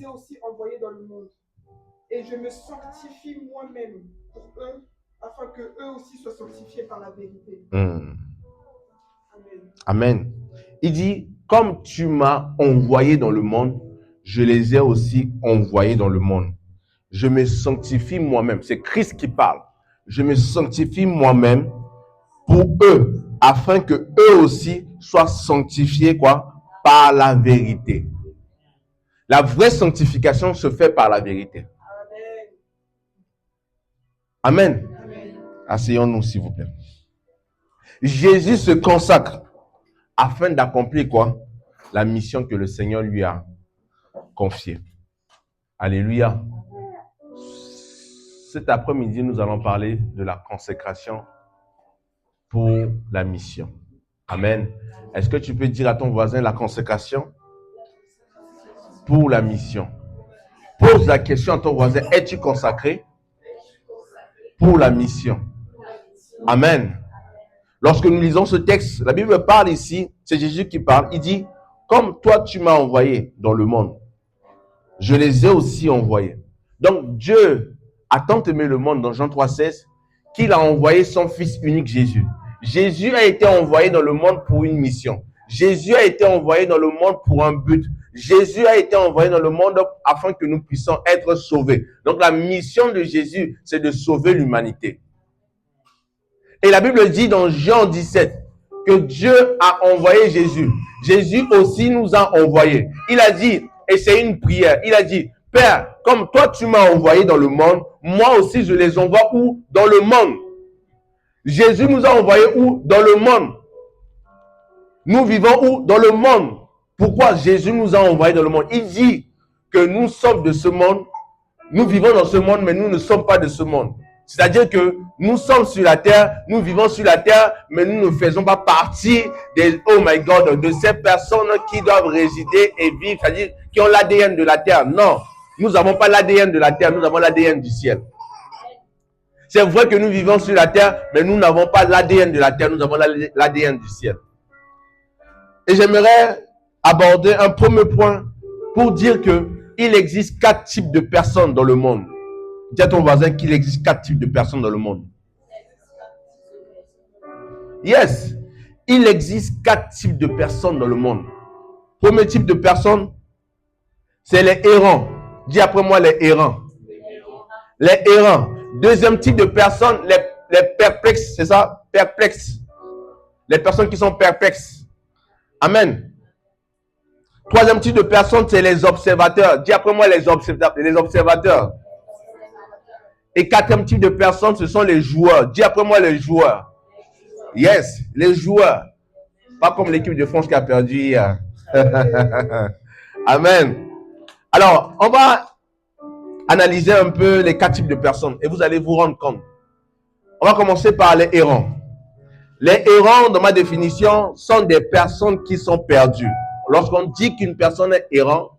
les ai aussi envoyés dans le monde. Et je me sanctifie moi-même pour eux, afin qu'eux aussi soient sanctifiés par la vérité. Amen. Amen. Il dit, comme tu m'as envoyé dans le monde, je les ai aussi envoyés dans le monde. Je me sanctifie moi-même. C'est Christ qui parle. Je me sanctifie moi-même pour eux, afin que eux aussi soient sanctifiés, quoi, par la vérité. La vraie sanctification se fait par la vérité. Amen. Amen. Asseyons-nous, s'il vous plaît. Jésus se consacre afin d'accomplir quoi? La mission que le Seigneur lui a confiée. Alléluia. Cet après-midi, nous allons parler de la consécration pour la mission. Amen. Est-ce que tu peux dire à ton voisin la consécration pour la mission? Pose la question à ton voisin, es-tu consacré pour la mission? Amen. Lorsque nous lisons ce texte, la Bible parle ici, c'est Jésus qui parle, il dit, comme toi tu m'as envoyé dans le monde, je les ai aussi envoyés. Donc Dieu a tant aimé le monde dans Jean 3,16 qu'il a envoyé son Fils unique Jésus. Jésus a été envoyé dans le monde pour une mission. Jésus a été envoyé dans le monde pour un but. Jésus a été envoyé dans le monde afin que nous puissions être sauvés. Donc la mission de Jésus, c'est de sauver l'humanité. Et la Bible dit dans Jean 17 que Dieu a envoyé Jésus. Jésus aussi nous a envoyés. Il a dit, et c'est une prière, il a dit, Père, comme toi tu m'as envoyé dans le monde, moi aussi je les envoie où? Dans le monde. Jésus nous a envoyés où? Dans le monde. Nous vivons où? Dans le monde. Pourquoi Jésus nous a envoyés dans le monde? Il dit que nous sommes de ce monde, nous vivons dans ce monde, mais nous ne sommes pas de ce monde. C'est-à-dire que nous sommes sur la terre, nous vivons sur la terre, mais nous ne faisons pas partie des, oh my God, de ces personnes qui doivent résider et vivre, c'est-à-dire qui ont l'ADN de la terre. Non, nous n'avons pas l'ADN de la terre, nous avons l'ADN du ciel. C'est vrai que nous vivons sur la terre, mais nous n'avons pas l'ADN de la terre, nous avons l'ADN du ciel. Et j'aimerais aborder un premier point pour dire que il existe 4 types de personnes dans le monde. Dis à ton voisin qu'il existe 4 types de personnes dans le monde. Yes, il existe 4 types de personnes dans le monde. Premier type de personnes, c'est les errants. Dis après moi les errants. Les errants. Deuxième type de personnes, les perplexes, c'est ça? Perplexes. Les personnes qui sont perplexes. Amen. Troisième type de personnes, c'est les observateurs. Dis après moi les observateurs. Et quatrième type de personnes, ce sont les joueurs. Dis après moi les joueurs. Yes, les joueurs. Pas comme l'équipe de France qui a perdu hier. Amen. Alors, on va analyser un peu les 4 types de personnes et vous allez vous rendre compte. On va commencer par les errants. Les errants, dans ma définition, sont des personnes qui sont perdues. Lorsqu'on dit qu'une personne est errant,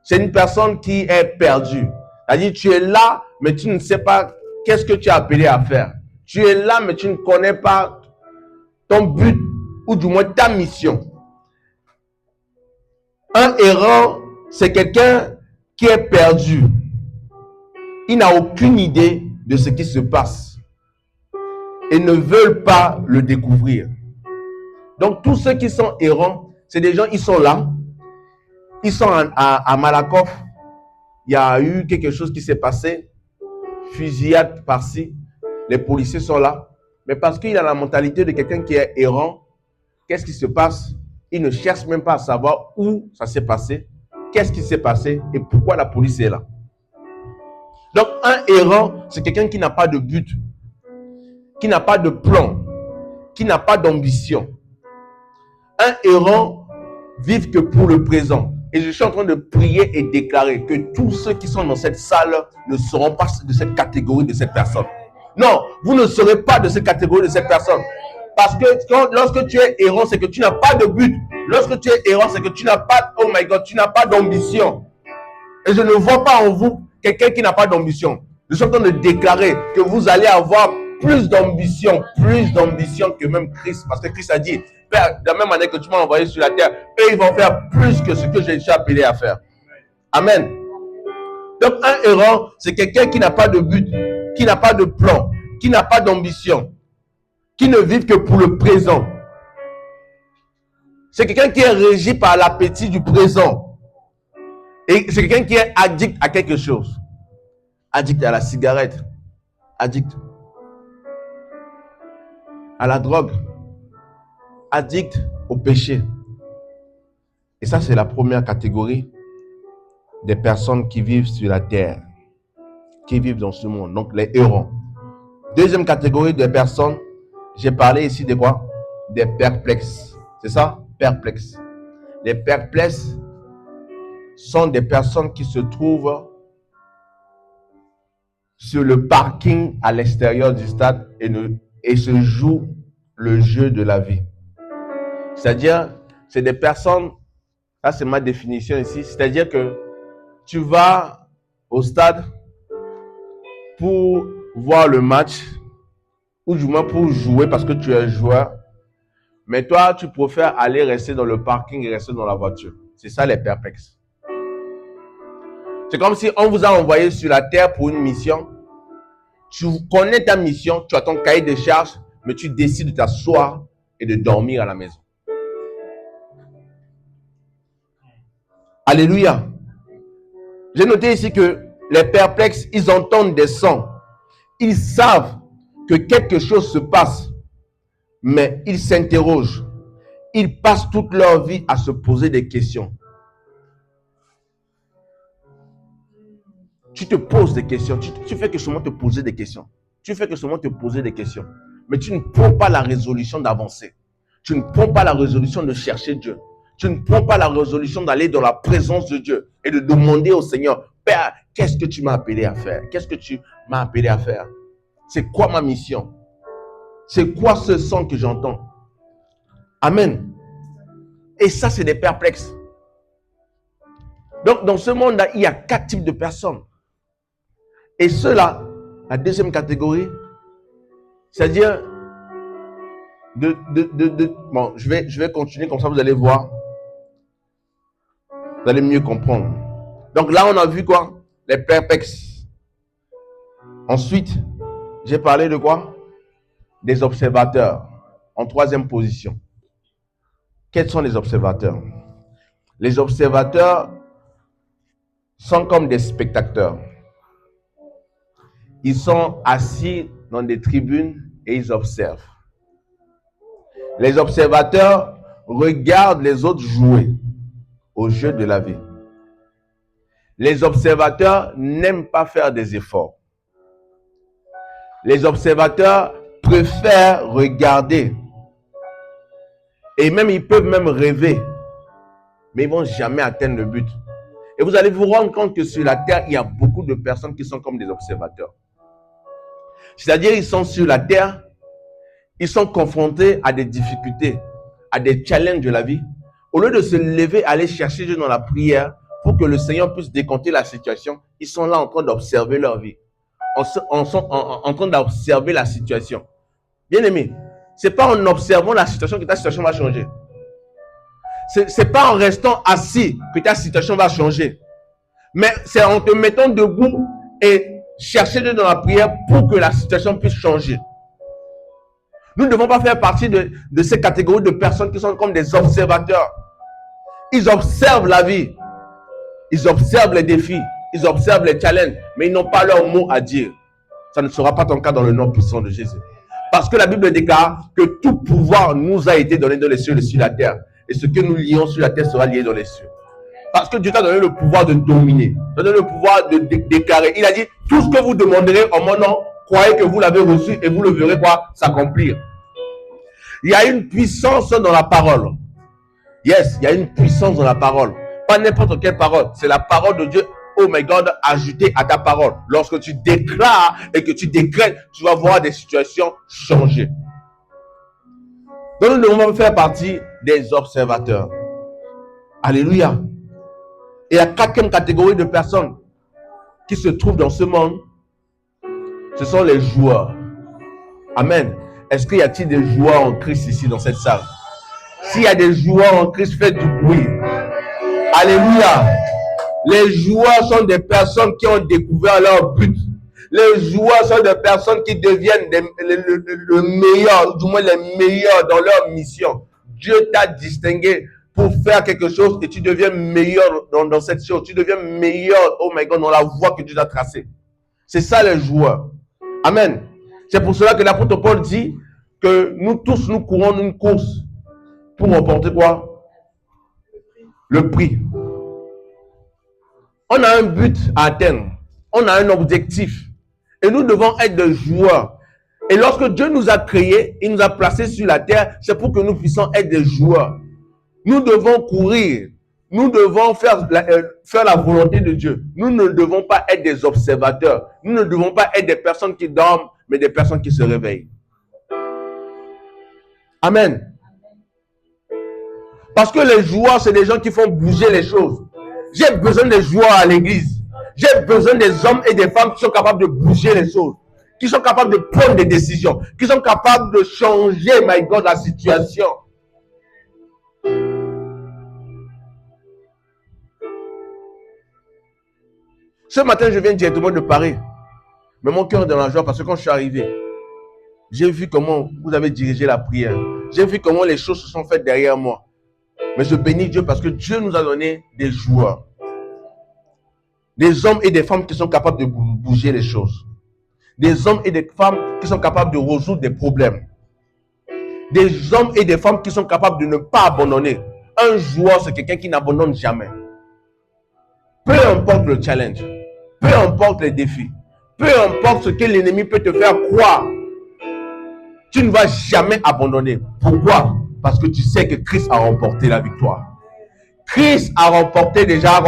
c'est une personne qui est perdue. C'est-à-dire, tu es là, mais tu ne sais pas qu'est-ce que tu es appelé à faire. Tu es là, mais tu ne connais pas ton but, ou du moins ta mission. Un errant, c'est quelqu'un qui est perdu. Il n'a aucune idée de ce qui se passe et ne veulent pas le découvrir. Donc, tous ceux qui sont errants, c'est des gens, ils sont là. Ils sont à Malakoff. Il y a eu quelque chose qui s'est passé. Fusillade par-ci. Les policiers sont là. Mais parce qu'il a la mentalité de quelqu'un qui est errant, qu'est-ce qui se passe? Il ne cherche même pas à savoir où ça s'est passé, qu'est-ce qui s'est passé et pourquoi la police est là. Donc, un errant, c'est quelqu'un qui n'a pas de but, qui n'a pas de plan, qui n'a pas d'ambition. Un errant vit que pour le présent. Et je suis en train de prier et déclarer que tous ceux qui sont dans cette salle ne seront pas de cette catégorie de cette personne. Non, vous ne serez pas de cette catégorie de cette personne. Parce que lorsque tu es errant, c'est que tu n'as pas de but. Lorsque tu es errant, c'est que tu n'as pas, oh my God, tu n'as pas d'ambition. Et je ne vois pas en vous quelqu'un qui n'a pas d'ambition. Je suis en train de déclarer que vous allez avoir plus d'ambition que même Christ. Parce que Christ a dit, Père, de la même manière que tu m'as envoyé sur la terre, eux, ils vont faire plus que ce que j'ai appelé à faire. Amen. Donc un errant, c'est quelqu'un qui n'a pas de but, qui n'a pas de plan, qui n'a pas d'ambition, qui ne vit que pour le présent. C'est quelqu'un qui est régi par l'appétit du présent. Et c'est quelqu'un qui est addict à quelque chose. Addict à la cigarette, addict à la drogue, addict au péché. Et ça, c'est la première catégorie des personnes qui vivent sur la terre, qui vivent dans ce monde, donc les errants. Deuxième catégorie de personnes, j'ai parlé ici de quoi? Des perplexes. C'est ça? Perplexes. Les perplexes sont des personnes qui se trouvent sur le parking à l'extérieur du stade et se jouent le jeu de la vie. C'est-à-dire, c'est des personnes, ça c'est ma définition ici, c'est-à-dire que tu vas au stade pour voir le match, ou du moins pour jouer parce que tu es joueur, mais toi, tu préfères aller rester dans le parking et rester dans la voiture. C'est ça les perplexes. C'est comme si on vous a envoyé sur la terre pour une mission. Tu connais ta mission, tu as ton cahier de charges, mais tu décides de t'asseoir et de dormir à la maison. Alléluia. J'ai noté ici que les perplexes, ils entendent des sons. Ils savent que quelque chose se passe, mais ils s'interrogent. Ils passent toute leur vie à se poser des questions. Tu te poses des questions. Tu fais que seulement te poser des questions. Tu fais que seulement te poser des questions. Mais tu ne prends pas la résolution d'avancer. Tu ne prends pas la résolution de chercher Dieu. Tu ne prends pas la résolution d'aller dans la présence de Dieu et de demander au Seigneur, Père, qu'est-ce que tu m'as appelé à faire? Qu'est-ce que tu m'as appelé à faire? C'est quoi ma mission? C'est quoi ce son que j'entends? Amen. Et ça, c'est des perplexes. Donc, dans ce monde-là, il y a 4 types de personnes. Et ceux-là, la deuxième catégorie, c'est-à-dire bon, je vais continuer comme ça, vous allez voir. Vous allez mieux comprendre. Donc là, on a vu quoi? Les perplexes. Ensuite, j'ai parlé de quoi? Des observateurs. En troisième position. Quels sont les observateurs? Les observateurs sont comme des spectateurs. Ils sont assis dans des tribunes et ils observent. Les observateurs regardent les autres jouer au jeu de la vie. Les observateurs n'aiment pas faire des efforts. Les observateurs préfèrent regarder. Et même, ils peuvent même rêver. Mais ils ne vont jamais atteindre le but. Et vous allez vous rendre compte que sur la terre, il y a beaucoup de personnes qui sont comme des observateurs. C'est-à-dire, ils sont sur la terre, ils sont confrontés à des difficultés, à des challenges de la vie. Au lieu de se lever, aller chercher Dieu dans la prière pour que le Seigneur puisse décompter la situation, ils sont là en train d'observer leur vie, en train d'observer la situation. Bien aimé, ce n'est pas en observant la situation que ta situation va changer. Ce n'est pas en restant assis que ta situation va changer. Mais c'est en te mettant debout et chercher Dieu dans la prière pour que la situation puisse changer. Nous ne devons pas faire partie de ces catégories de personnes qui sont comme des observateurs. Ils observent la vie. Ils observent les défis. Ils observent les challenges. Mais ils n'ont pas leur mot à dire. Ça ne sera pas ton cas dans le nom puissant de Jésus. Parce que la Bible déclare que tout pouvoir nous a été donné dans les cieux et sur la terre. Et ce que nous lions sur la terre sera lié dans les cieux. Parce que Dieu t'a donné le pouvoir de dominer. Il t'a donné le pouvoir de déclarer. Il a dit, tout ce que vous demanderez en mon nom, croyez que vous l'avez reçu et vous le verrez quoi s'accomplir. Il y a une puissance dans la parole. Yes, il y a une puissance dans la parole. Pas n'importe quelle parole. C'est la parole de Dieu, oh my God, ajoutée à ta parole. Lorsque tu déclares et que tu décrètes, tu vas voir des situations changer. Donc nous devons faire partie des observateurs. Alléluia. Et la 4e catégorie de personnes qui se trouvent dans ce monde, ce sont les joueurs. Amen. Est-ce qu'il y a-t-il des joueurs en Christ ici dans cette salle? S'il y a des joueurs en Christ, faites du bruit. Alléluia. Les joueurs sont des personnes qui ont découvert leur but. Les joueurs sont des personnes qui deviennent le meilleur, du moins les meilleurs dans leur mission. Dieu t'a distingué pour faire quelque chose et tu deviens meilleur dans cette chose. Tu deviens meilleur, oh my God, dans la voie que Dieu t'a tracée. C'est ça les joueurs. Amen. C'est pour cela que l'apôtre Paul dit que nous tous, nous courons une course pour remporter quoi? Le prix. On a un but à atteindre. On a un objectif. Et nous devons être des joueurs. Et lorsque Dieu nous a créés, il nous a placés sur la terre, c'est pour que nous puissions être des joueurs. Nous devons courir. Nous devons faire la volonté de Dieu. Nous ne devons pas être des observateurs. Nous ne devons pas être des personnes qui dorment, mais des personnes qui se réveillent. Amen. Parce que les joueurs, c'est des gens qui font bouger les choses. J'ai besoin des joueurs à l'église. J'ai besoin des hommes et des femmes qui sont capables de bouger les choses, qui sont capables de prendre des décisions, qui sont capables de changer, my God, la situation. Ce matin, je viens directement de Paris. Mais mon cœur est dans la joie parce que quand je suis arrivé, j'ai vu comment vous avez dirigé la prière. J'ai vu comment les choses se sont faites derrière moi. Mais je bénis Dieu parce que Dieu nous a donné des joueurs. Des hommes et des femmes qui sont capables de bouger les choses. Des hommes et des femmes qui sont capables de résoudre des problèmes. Des hommes et des femmes qui sont capables de ne pas abandonner. Un joueur, c'est quelqu'un qui n'abandonne jamais. Peu importe le challenge, peu importe les défis, peu importe ce que l'ennemi peut te faire croire, tu ne vas jamais abandonner. Pourquoi? Parce que tu sais que Christ a remporté la victoire. Christ a remporté déjà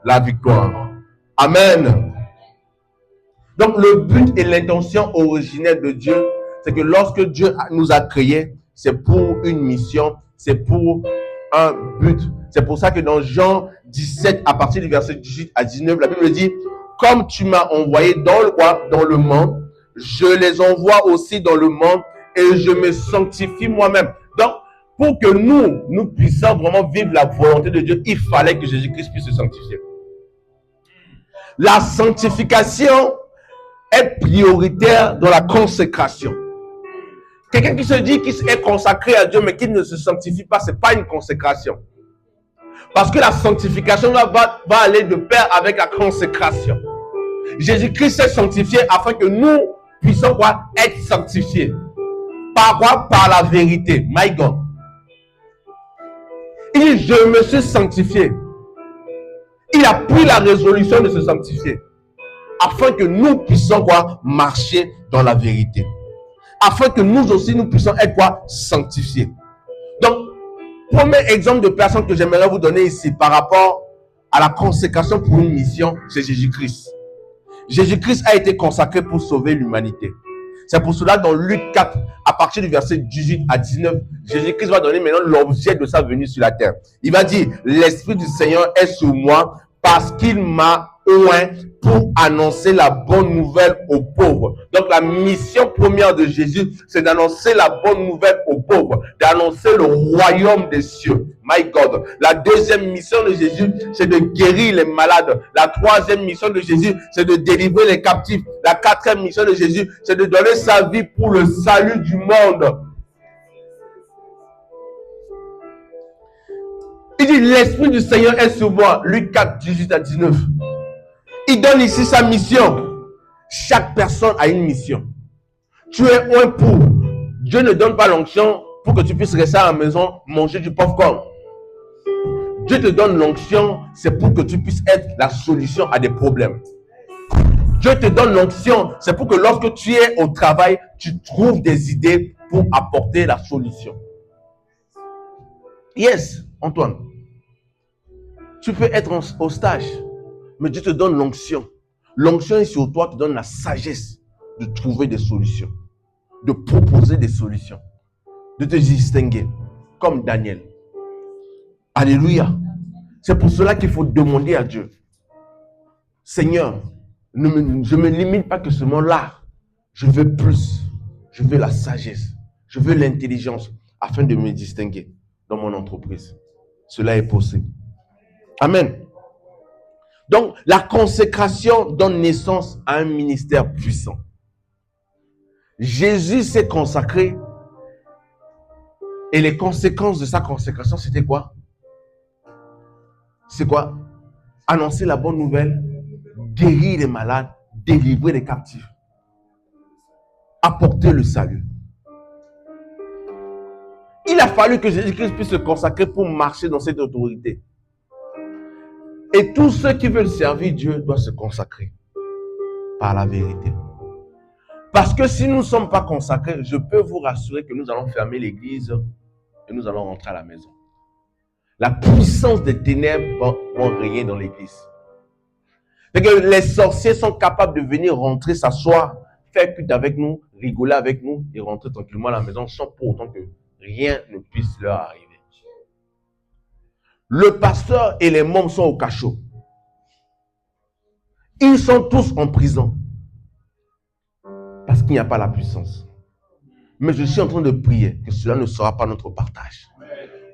la victoire. Amen. Donc le but et l'intention originelle de Dieu, c'est que lorsque Dieu nous a créés, c'est pour une mission, c'est pour un but. C'est pour ça que dans Jean 17, à partir du verset 18 à 19, la Bible dit, comme tu m'as envoyé dans le monde, je les envoie aussi dans le monde et je me sanctifie moi-même. Donc, pour que nous puissions vraiment vivre la volonté de Dieu, il fallait que Jésus-Christ puisse se sanctifier. La sanctification est prioritaire dans la consécration. Quelqu'un qui se dit qu'il est consacré à Dieu, mais qui ne se sanctifie pas, ce n'est pas une consécration. Parce que la sanctification va aller de pair avec la consécration. Jésus-Christ s'est sanctifié afin que nous puissions être sanctifiés. Par quoi? Par la vérité. My God. Il dit, je me suis sanctifié. Il a pris la résolution de se sanctifier. Afin que nous puissions marcher dans la vérité. Afin que nous aussi, nous puissions être sanctifiés. Donc, premier exemple de personne que j'aimerais vous donner ici par rapport à la consécration pour une mission, c'est Jésus-Christ. Jésus-Christ a été consacré pour sauver l'humanité. C'est pour cela dans Luc 4, à partir du verset 18 à 19, Jésus-Christ va donner maintenant l'objet de sa venue sur la terre. Il va dire, l'Esprit du Seigneur est sur moi parce qu'il m'a oint pour annoncer la bonne nouvelle aux pauvres. Donc la mission première de Jésus, c'est d'annoncer la bonne nouvelle aux pauvres, d'annoncer le royaume des cieux. My God. La deuxième mission de Jésus, c'est de guérir les malades. La troisième mission de Jésus, c'est de délivrer les captifs. La quatrième mission de Jésus, c'est de donner sa vie pour le salut du monde. Il dit, l'Esprit du Seigneur est sur moi. Luc 4, 18 à 19. Il donne ici sa mission. Chaque personne a une mission. Tu es un pour. Dieu ne donne pas l'onction pour que tu puisses rester à la maison, manger du popcorn. Dieu te donne l'onction, c'est pour que tu puisses être la solution à des problèmes. Dieu te donne l'onction, c'est pour que lorsque tu es au travail, tu trouves des idées pour apporter la solution. Yes, Antoine. Tu peux être au stage, mais Dieu te donne l'onction. L'onction est sur toi, te donne la sagesse de trouver des solutions, de proposer des solutions, de te distinguer, comme Daniel. Alléluia. C'est pour cela qu'il faut demander à Dieu. Seigneur, je ne me limite pas que ce moment-là. Je veux plus. Je veux la sagesse. Je veux l'intelligence afin de me distinguer dans mon entreprise. Cela est possible. Amen. Donc, la consécration donne naissance à un ministère puissant. Jésus s'est consacré et les conséquences de sa consécration, c'était quoi? C'est quoi? Annoncer la bonne nouvelle, guérir les malades, délivrer les captifs, apporter le salut. Il a fallu que Jésus-Christ puisse se consacrer pour marcher dans cette autorité. Et tous ceux qui veulent servir Dieu doivent se consacrer par la vérité. Parce que si nous ne sommes pas consacrés, je peux vous rassurer que nous allons fermer l'église et nous allons rentrer à la maison. La puissance des ténèbres vont régner dans l'église. Les sorciers sont capables de venir rentrer, s'asseoir, faire culte avec nous, rigoler avec nous et rentrer tranquillement à la maison sans pour autant que rien ne puisse leur arriver. Le pasteur et les membres sont au cachot. Ils sont tous en prison. Parce qu'il n'y a pas la puissance. Mais je suis en train de prier que cela ne sera pas notre partage.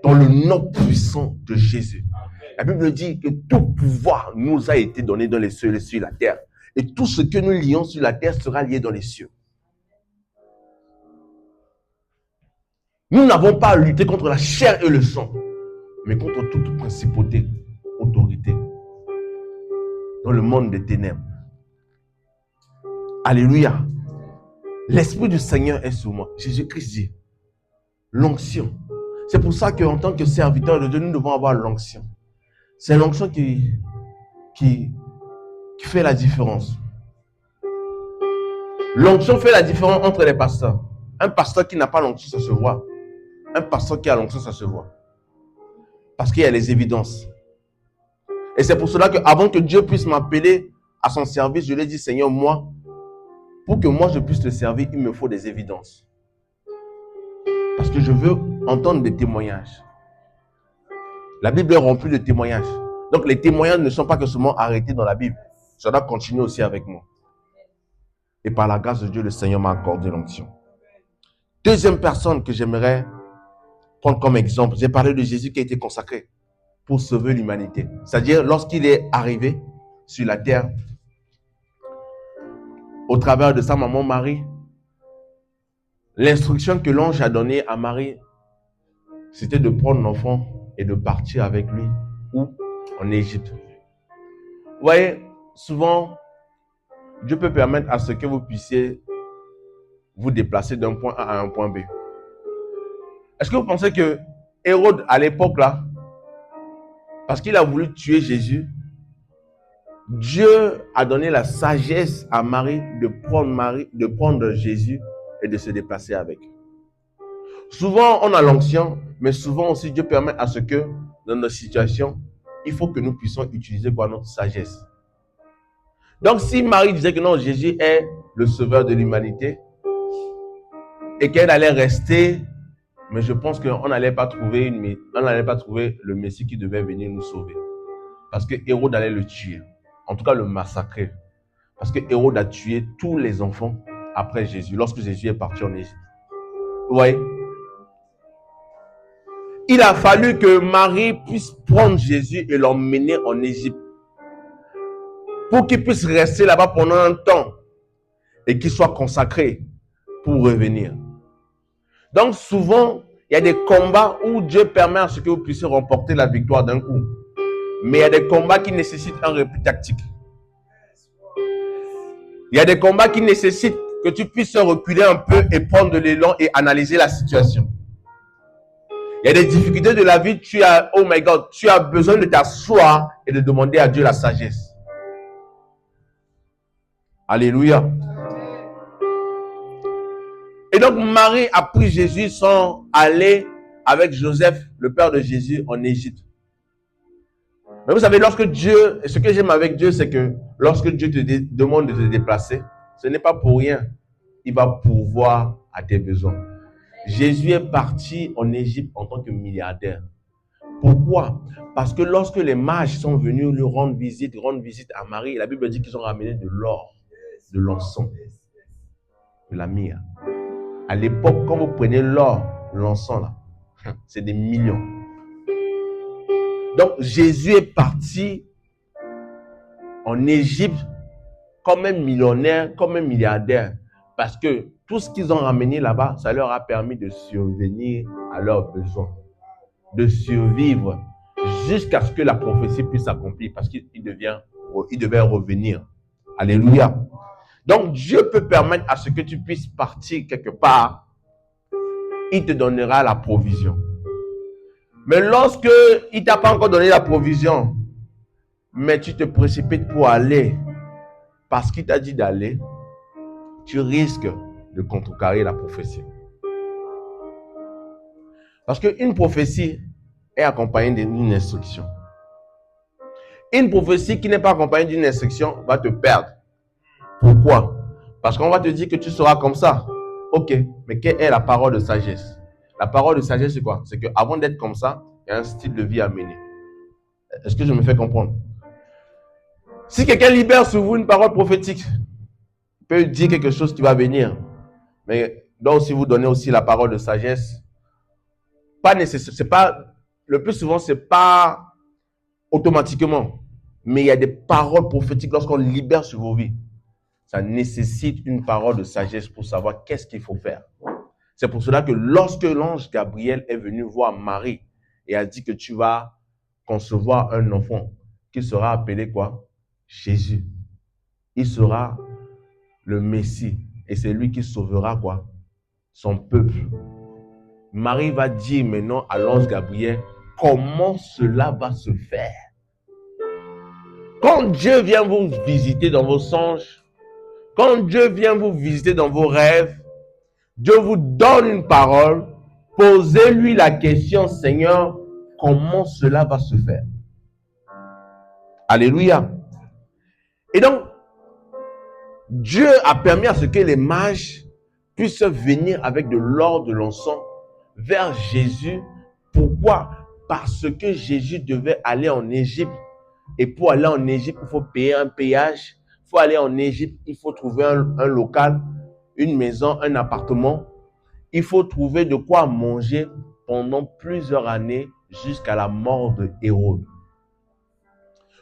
Dans le nom puissant de Jésus. La Bible dit que tout pouvoir nous a été donné dans les cieux et la terre. Et tout ce que nous lions sur la terre sera lié dans les cieux. Nous n'avons pas à lutter contre la chair et le sang, mais contre toute principauté, autorité dans le monde des ténèbres. Alléluia. L'Esprit du Seigneur est sur moi. Jésus-Christ dit, l'onction. C'est pour ça qu'en tant que serviteur de Dieu, nous devons avoir l'onction. C'est l'onction qui fait la différence. L'onction fait la différence entre les pasteurs. Un pasteur qui n'a pas l'onction, ça se voit. Un pasteur qui a l'onction, ça se voit. Parce qu'il y a les évidences. Et c'est pour cela qu'avant que Dieu puisse m'appeler à son service, je lui ai dit, Seigneur, moi, pour que moi je puisse te servir, il me faut des évidences. Parce que je veux entendre des témoignages. La Bible est remplie de témoignages. Donc les témoignages ne sont pas que seulement arrêtés dans la Bible. Ça doit continuer aussi avec moi. Et par la grâce de Dieu, le Seigneur m'a accordé l'onction. Deuxième personne que j'aimerais prendre comme exemple, j'ai parlé de Jésus qui a été consacré pour sauver l'humanité. C'est-à-dire lorsqu'il est arrivé sur la terre, au travers de sa maman Marie, l'instruction que l'ange a donnée à Marie, c'était de prendre l'enfant et de partir avec lui où? En Égypte. Vous voyez, souvent, Dieu peut permettre à ce que vous puissiez vous déplacer d'un point A à un point B. Est-ce que vous pensez que Hérode, à l'époque là, parce qu'il a voulu tuer Jésus, Dieu a donné la sagesse à Marie de prendre Jésus et de se déplacer avec. Souvent, on a l'onction, mais souvent aussi, Dieu permet à ce que, dans nos situations, il faut que nous puissions utiliser quoi, notre sagesse. Donc, si Marie disait que non, Jésus est le sauveur de l'humanité et qu'elle allait rester, mais je pense qu'on n'allait pas trouver le Messie qui devait venir nous sauver. Parce que Hérode allait le tuer. En tout cas, le massacrer. Parce que Hérode a tué tous les enfants après Jésus, lorsque Jésus est parti en Égypte. Vous voyez? Il a fallu que Marie puisse prendre Jésus et l'emmener en Égypte. Pour qu'il puisse rester là-bas pendant un temps. Et qu'il soit consacré pour revenir. Donc souvent, il y a des combats où Dieu permet à ce que vous puissiez remporter la victoire d'un coup. Mais il y a des combats qui nécessitent un repli tactique. Il y a des combats qui nécessitent que tu puisses reculer un peu et prendre de l'élan et analyser la situation. Il y a des difficultés de la vie, oh my God, tu as besoin de t'asseoir et de demander à Dieu la sagesse. Alléluia. Et donc Marie a pris Jésus sans aller avec Joseph, le père de Jésus, en Égypte. Mais vous savez, lorsque Dieu, et ce que j'aime avec Dieu, c'est que lorsque Dieu te demande de te déplacer, ce n'est pas pour rien. Il va pourvoir à tes besoins. Jésus est parti en Égypte en tant que milliardaire. Pourquoi? Parce que lorsque les mages sont venus lui rendre visite à Marie, la Bible dit qu'ils ont ramené de l'or, de l'encens, de la myrrhe. À l'époque, quand vous prenez l'or, l'encens là, c'est des millions. Donc Jésus est parti en Égypte comme un millionnaire, comme un milliardaire. Parce que tout ce qu'ils ont ramené là-bas, ça leur a permis de survenir à leurs besoins, de survivre jusqu'à ce que la prophétie puisse s'accomplir, parce qu'il devait revenir. Alléluia. Donc Dieu peut permettre à ce que tu puisses partir quelque part. Il te donnera la provision. Mais lorsque il ne t'a pas encore donné la provision, mais tu te précipites pour aller, parce qu'il t'a dit d'aller, tu risques de contrecarrer la prophétie. Parce qu'une prophétie est accompagnée d'une instruction. Une prophétie qui n'est pas accompagnée d'une instruction va te perdre. Pourquoi? Parce qu'on va te dire que tu seras comme ça. Ok, mais quelle est la parole de sagesse? La parole de sagesse, c'est quoi? C'est qu'avant d'être comme ça, il y a un style de vie à mener. Est-ce que je me fais comprendre? Si quelqu'un libère sur vous une parole prophétique, il peut dire quelque chose qui va venir. Mais donc, si vous donnez aussi la parole de sagesse, pas nécessaire, c'est pas, le plus souvent, c'est pas automatiquement. Mais il y a des paroles prophétiques lorsqu'on libère sur vos vies. Ça nécessite une parole de sagesse pour savoir qu'est-ce qu'il faut faire. C'est pour cela que lorsque l'ange Gabriel est venu voir Marie et a dit que tu vas concevoir un enfant qui sera appelé quoi? Jésus. Il sera le Messie et c'est lui qui sauvera quoi? Son peuple. Marie va dire maintenant à l'ange Gabriel comment cela va se faire. Quand Dieu vient vous visiter dans vos songes, quand Dieu vient vous visiter dans vos rêves, Dieu vous donne une parole, posez-lui la question, Seigneur, comment cela va se faire? Alléluia. Et donc, Dieu a permis à ce que les mages puissent venir avec de l'or, de l'encens vers Jésus. Pourquoi? Parce que Jésus devait aller en Égypte. Et pour aller en Égypte, il faut payer un péage. Il faut aller en Égypte, il faut trouver un local, une maison, un appartement. Il faut trouver de quoi manger pendant plusieurs années jusqu'à la mort de Hérode.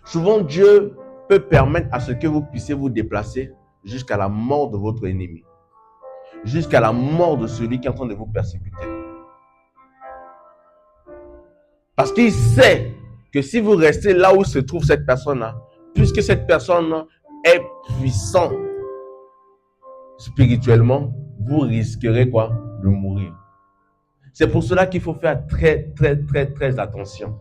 Souvent, Dieu peut permettre à ce que vous puissiez vous déplacer jusqu'à la mort de votre ennemi, jusqu'à la mort de celui qui est en train de vous persécuter. Parce qu'il sait que si vous restez là où se trouve cette personne-là, puisque cette personne est puissante spirituellement, vous risquerez quoi? De mourir. C'est pour cela qu'il faut faire très attention.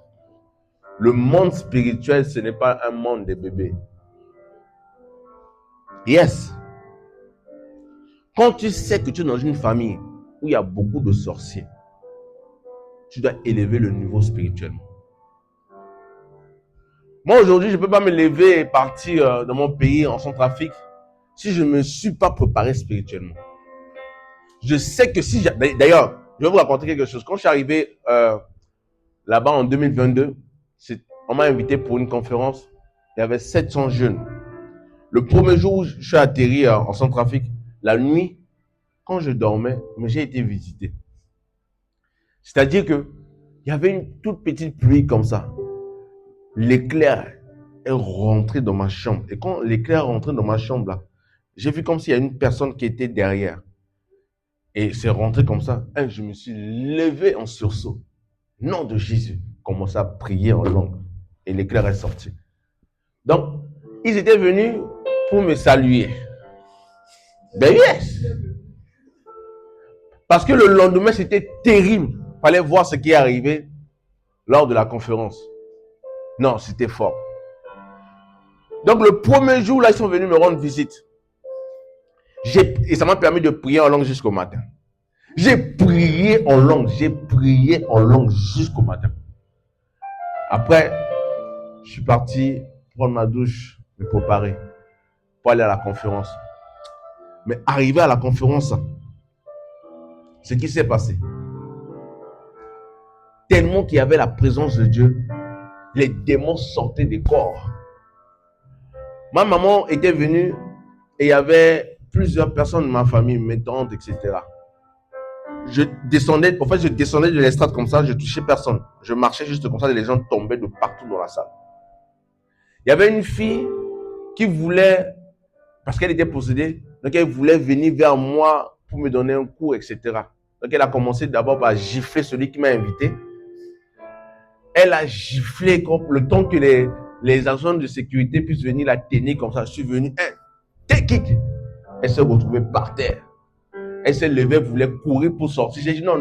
Le monde spirituel, ce n'est pas un monde de bébés. Yes. Quand tu sais que tu es dans une famille où il y a beaucoup de sorciers, tu dois élever le niveau spirituellement. Moi, aujourd'hui, je ne peux pas me lever et partir dans mon pays en Centrafrique si je ne me suis pas préparé spirituellement. Je sais que si... D'ailleurs, je vais vous raconter quelque chose. Quand je suis arrivé là-bas en 2022, on m'a invité pour une conférence. Il y avait 700 jeunes. Le premier jour où je suis atterri en Centrafrique, la nuit, quand je dormais, j'ai été visité. C'est-à-dire qu'il y avait une toute petite pluie comme ça. L'éclair est rentré dans ma chambre. Et quand l'éclair est rentré dans ma chambre, là, j'ai vu comme s'il y a une personne qui était derrière. Et c'est rentré comme ça. Et je me suis levé en sursaut. Nom de Jésus. Commencé à prier en langue. Et l'éclair est sorti. Donc, ils étaient venus pour me saluer. Ben yes! Parce que le lendemain, c'était terrible. Il fallait voir ce qui est arrivé lors de la conférence. Non, c'était fort. Donc, le premier jour, là, ils sont venus me rendre visite. Et ça m'a permis de prier en langue jusqu'au matin. J'ai prié en langue jusqu'au matin. Après, je suis parti prendre ma douche, me préparer pour aller à la conférence. Mais arrivé à la conférence, ce qui s'est passé, tellement qu'il y avait la présence de Dieu, les démons sortaient des corps. Ma maman était venue et il y avait plusieurs personnes de ma famille, mes tantes, etc. Je descendais de l'estrade comme ça, je touchais personne. Je marchais juste comme ça et les gens tombaient de partout dans la salle. Il y avait une fille qui voulait, parce qu'elle était possédée, donc elle voulait venir vers moi pour me donner un coup, etc. Donc elle a commencé d'abord par gifler celui qui m'a invité. Elle a giflé le temps que les agents de sécurité puissent venir la tenir comme ça. Je suis venu, kick. Elle s'est retrouvée par terre. Elle s'est levée, voulait courir pour sortir. J'ai dit non,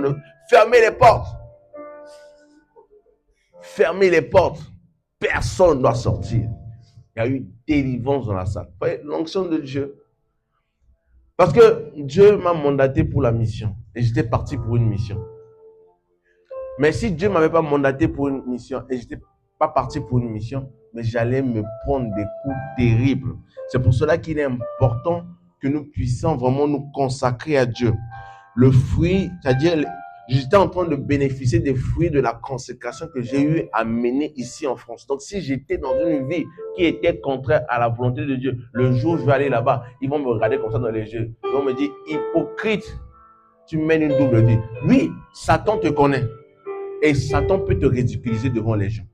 fermez les portes. Fermez les portes. Personne ne doit sortir. Il y a eu délivrance dans la salle. L'onction de Dieu. Parce que Dieu m'a mandaté pour la mission. Et j'étais parti pour une mission. Mais si Dieu ne m'avait pas mandaté pour une mission et je n'étais pas parti pour une mission, mais j'allais me prendre des coups terribles. C'est pour cela qu'il est important que nous puissions vraiment nous consacrer à Dieu. Le fruit, c'est-à-dire, j'étais en train de bénéficier des fruits de la consécration que j'ai eu à mener ici en France. Donc, si j'étais dans une vie qui était contraire à la volonté de Dieu, le jour où je vais aller là-bas, ils vont me regarder comme ça dans les yeux. Ils vont me dire, hypocrite, tu mènes une double vie. Oui, Satan te connaît. Et Satan peut te ridiculiser devant les gens.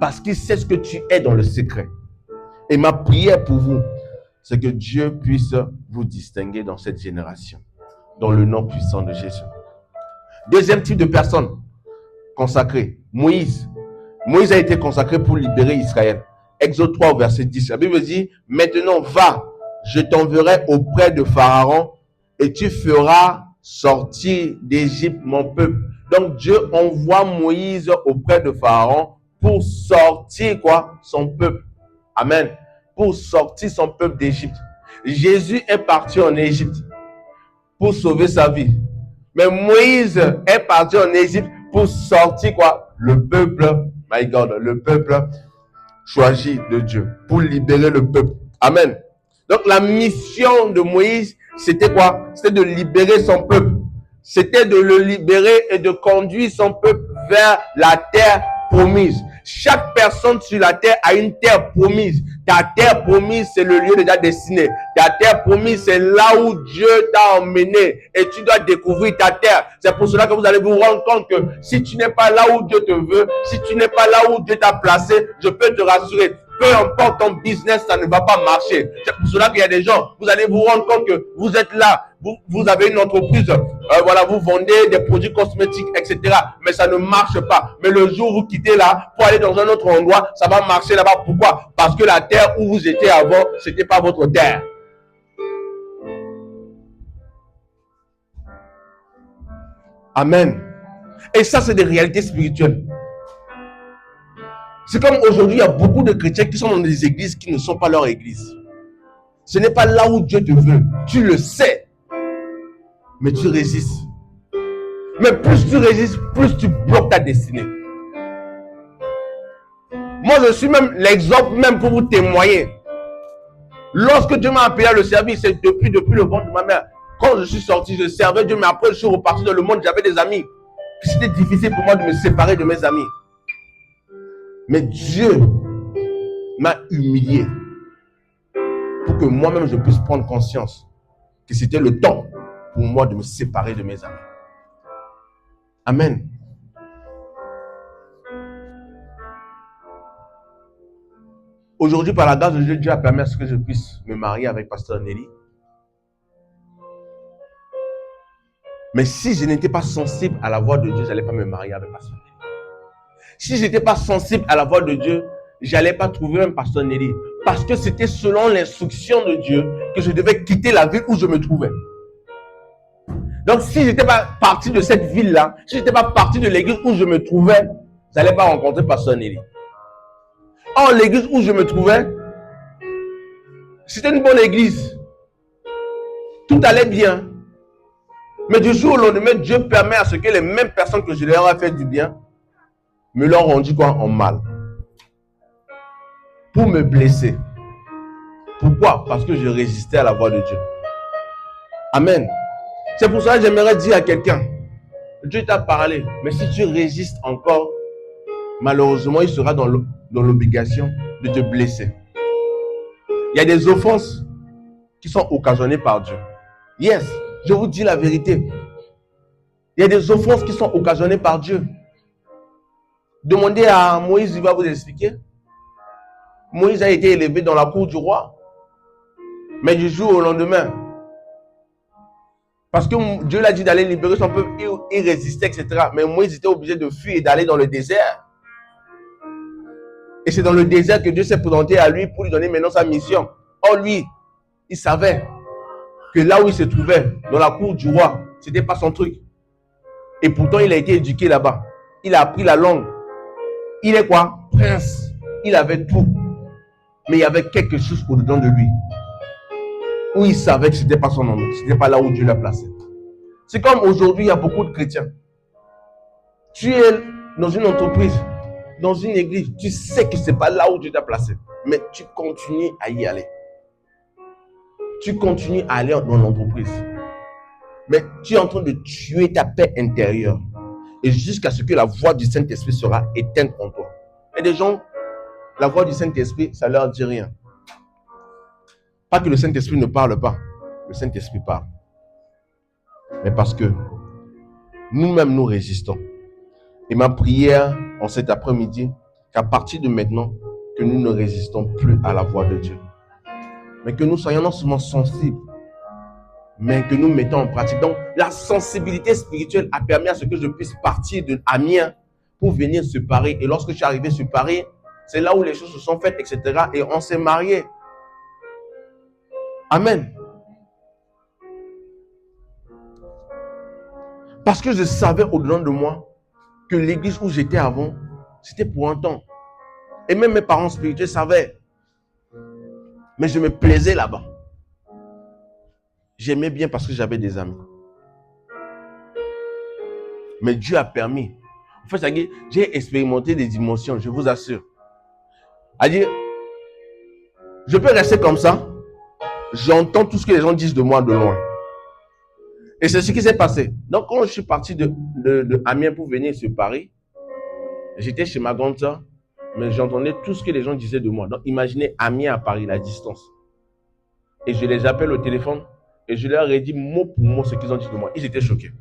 Parce qu'il sait ce que tu es dans le secret. Et ma prière pour vous, c'est que Dieu puisse vous distinguer dans cette génération. Dans le nom puissant de Jésus. Deuxième type de personne consacrée, Moïse. Moïse a été consacré pour libérer Israël. Exode 3, verset 10. La Bible dit, maintenant va, je t'enverrai auprès de Pharaon et tu feras sortir d'Égypte mon peuple. Donc Dieu envoie Moïse auprès de Pharaon pour sortir quoi? Son peuple. Amen. Pour sortir son peuple d'Égypte. Jésus est parti en Égypte pour sauver sa vie. Mais Moïse est parti en Égypte pour sortir quoi? Le peuple, my God, le peuple choisi de Dieu. Pour libérer le peuple. Amen. Donc la mission de Moïse, c'était quoi? C'était de libérer son peuple. C'était de le libérer et de conduire son peuple vers la terre promise. Chaque personne sur la terre a une terre promise. Ta terre promise, c'est le lieu déjà destiné. Ta terre promise, c'est là où Dieu t'a emmené. Et tu dois découvrir ta terre. C'est pour cela que vous allez vous rendre compte que si tu n'es pas là où Dieu te veut, si tu n'es pas là où Dieu t'a placé, je peux te rassurer. Peu importe ton business, ça ne va pas marcher. C'est pour cela qu'il y a des gens, vous allez vous rendre compte que vous êtes là, vous avez une entreprise, voilà, vous vendez des produits cosmétiques, etc. Mais ça ne marche pas. Mais le jour où vous quittez là, pour aller dans un autre endroit, ça va marcher là-bas. Pourquoi? Parce que la terre où vous étiez avant, ce n'était pas votre terre. Amen. Et ça, c'est des réalités spirituelles. C'est comme aujourd'hui, il y a beaucoup de chrétiens qui sont dans des églises qui ne sont pas leur église. Ce n'est pas là où Dieu te veut. Tu le sais. Mais tu résistes. Mais plus tu résistes, plus tu bloques ta destinée. Moi, je suis même l'exemple même pour vous témoigner. Lorsque Dieu m'a appelé à le service, c'est depuis le ventre de ma mère. Quand je suis sorti, je servais Dieu, mais après je suis reparti dans le monde, j'avais des amis. C'était difficile pour moi de me séparer de mes amis. Mais Dieu m'a humilié pour que moi-même je puisse prendre conscience que c'était le temps pour moi de me séparer de mes amis. Amen. Aujourd'hui, par la grâce de Dieu, Dieu a permis à ce que je puisse me marier avec Pasteur Nelly. Mais si je n'étais pas sensible à la voix de Dieu, je n'allais pas me marier avec Pasteur Nelly. Si je n'étais pas sensible à la voix de Dieu, je n'allais pas trouver un Pasteur Nelly. Parce que c'était selon l'instruction de Dieu que je devais quitter la ville où je me trouvais. Donc si je n'étais pas parti de cette ville-là, si je n'étais pas parti de l'église où je me trouvais, je n'allais pas rencontrer Pasteur Nelly. Or, l'église où je me trouvais, c'était une bonne église. Tout allait bien. Mais du jour au lendemain, Dieu permet à ce que les mêmes personnes que je leur ai fait du bien me l'ont rendu quoi? En mal. Pour me blesser. Pourquoi? Parce que je résistais à la voix de Dieu. Amen. C'est pour ça que j'aimerais dire à quelqu'un, Dieu t'a parlé, mais si tu résistes encore, malheureusement, il sera dans l'obligation de te blesser. Il y a des offenses qui sont occasionnées par Dieu. Yes, je vous dis la vérité. Il y a des offenses qui sont occasionnées par Dieu. Demandez à Moïse, il va vous expliquer. Moïse a été élevé dans la cour du roi. Mais du jour au lendemain, parce que Dieu l'a dit d'aller libérer son peuple, il résistait, etc. Mais Moïse était obligé de fuir et d'aller dans le désert. Et c'est dans le désert que Dieu s'est présenté à lui pour lui donner maintenant sa mission. Or lui, il savait que là où il se trouvait, dans la cour du roi, c'était pas son truc. Et pourtant, il a été éduqué là-bas. Il a appris la langue. Il est quoi? Prince. Il avait tout. Mais il y avait quelque chose au-dedans de lui. Où il savait que ce n'était pas son endroit. Ce n'était pas là où Dieu l'a placé. C'est comme aujourd'hui, il y a beaucoup de chrétiens. Tu es dans une entreprise, dans une église. Tu sais que ce n'est pas là où Dieu t'a placé. Mais tu continues à y aller. Tu continues à aller dans l'entreprise. Mais tu es en train de tuer ta paix intérieure. Et jusqu'à ce que la voix du Saint-Esprit sera éteinte en toi. Et des gens, la voix du Saint-Esprit, ça ne leur dit rien. Pas que le Saint-Esprit ne parle pas. Le Saint-Esprit parle. Mais parce que nous-mêmes, nous résistons. Et ma prière en cet après-midi, qu'à partir de maintenant, que nous ne résistons plus à la voix de Dieu. Mais que nous soyons non seulement sensibles, mais que nous mettons en pratique. Donc, la sensibilité spirituelle a permis à ce que je puisse partir de Amiens pour venir sur Paris. Et lorsque je suis arrivé sur Paris, c'est là où les choses se sont faites, etc. Et on s'est mariés. Amen. Parce que je savais au-dedans de moi que l'église où j'étais avant, c'était pour un temps. Et même mes parents spirituels savaient. Mais je me plaisais là-bas. J'aimais bien parce que j'avais des amis. Mais Dieu a permis. En fait, j'ai expérimenté des dimensions, je vous assure. C'est-à-dire, je peux rester comme ça. J'entends tout ce que les gens disent de moi de loin. Et c'est ce qui s'est passé. Donc, quand je suis parti de Amiens pour venir sur Paris, j'étais chez ma grande soeur, mais j'entendais tout ce que les gens disaient de moi. Donc, imaginez Amiens à Paris, la distance. Et je les appelle au téléphone et je leur ai dit mot pour mot ce qu'ils ont dit de moi. Ils étaient choqués.